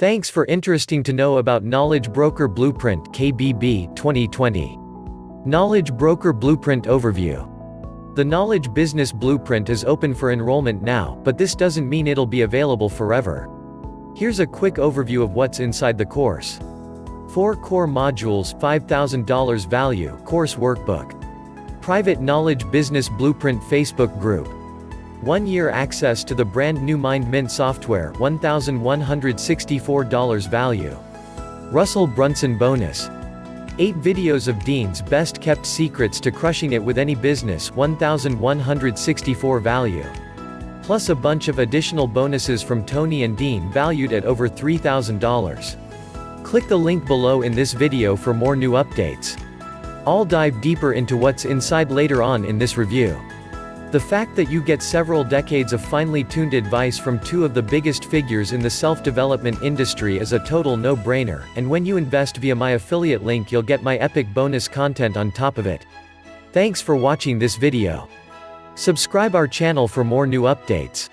Thanks for interesting to know about Knowledge Broker Blueprint KBB 2020. Knowledge Broker Blueprint Overview. The Knowledge Business Blueprint is open for enrollment now, but this doesn't mean it'll be available forever. Here's a quick overview of what's inside the course. 4 core modules, $5,000 value, course workbook. Private Knowledge Business Blueprint Facebook group. 1-year access to the Brand New MindMint software, $1,164 value. Russell Brunson bonus. 8 videos of Dean's best kept secrets to crushing it with any business, $1,164 value. Plus a bunch of additional bonuses from Tony and Dean valued at over $3,000. Click the link below in this video for more new updates. I'll dive deeper into what's inside later on in this review. The fact that you get several decades of finely tuned advice from 2 of the biggest figures in the self-development industry is a total no-brainer, and when you invest via my affiliate link you'll get my epic bonus content on top of it. Thanks for watching this video. Subscribe our channel for more new updates.